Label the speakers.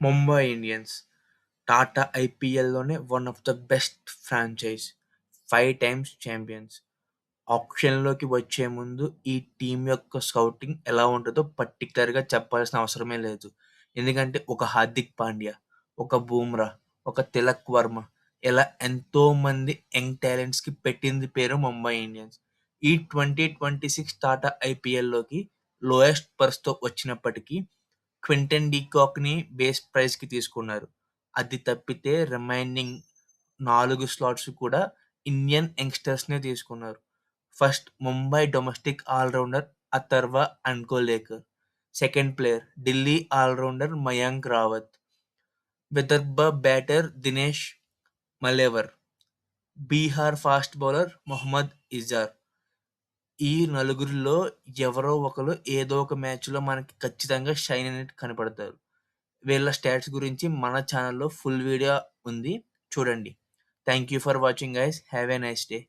Speaker 1: Mumbai Indians Tata ఐపీఎల్‌లోనే one of the best franchise. 5 times champions. ఆక్షన్‌లోకి వచ్చే ముందు ఈ టీమ్ యొక్క స్కౌటింగ్ ఎలా ఉంటదో పర్టిక్యులర్‌గా చెప్పాల్సిన అవసరమే లేదు. ఎందుకంటే ఒక హార్దిక్ పాండ్యా, ఒక బూమ్రా, ఒక తిలక్ వర్మ ఇలా ఎంతోమంది యంగ్ టాలెంట్స్‌కి పెట్టింది పేరు ముంబై ఇండియన్స్. ఈ 2026 టాటా ఐపీఎల్‌లోకి లోయెస్ట్ పర్స్‌తో వచ్చినప్పటికీ క్వింటన్ డీ కాక్‌ని బేస్ ప్రైస్‌కి తీసుకున్నారు. అది తప్పితే రిమైనింగ్ 4 స్లాట్స్ కూడా ఇండియన్ యంగ్‌స్టర్స్‌నే తీసుకున్నారు. First Mumbai domestic allrounder Atharva Ankolekar. Second player Delhi allrounder Mayank Rawat. Vidarbha batter Dinesh Malewar. Bihar fast bowler Mohammad Izhar. ఈ నలుగురిలో ఎవరో ఒకరు ఏదో ఒక మ్యాచ్‌లో మనకి ఖచ్చితంగా షైన్ అనేది కనపడతారు. వీళ్ళ స్టాట్స్ గురించి మన ఛానల్‌లో ఫుల్ వీడియో ఉంది. చూడండి. Thank you for watching guys. Have a nice day.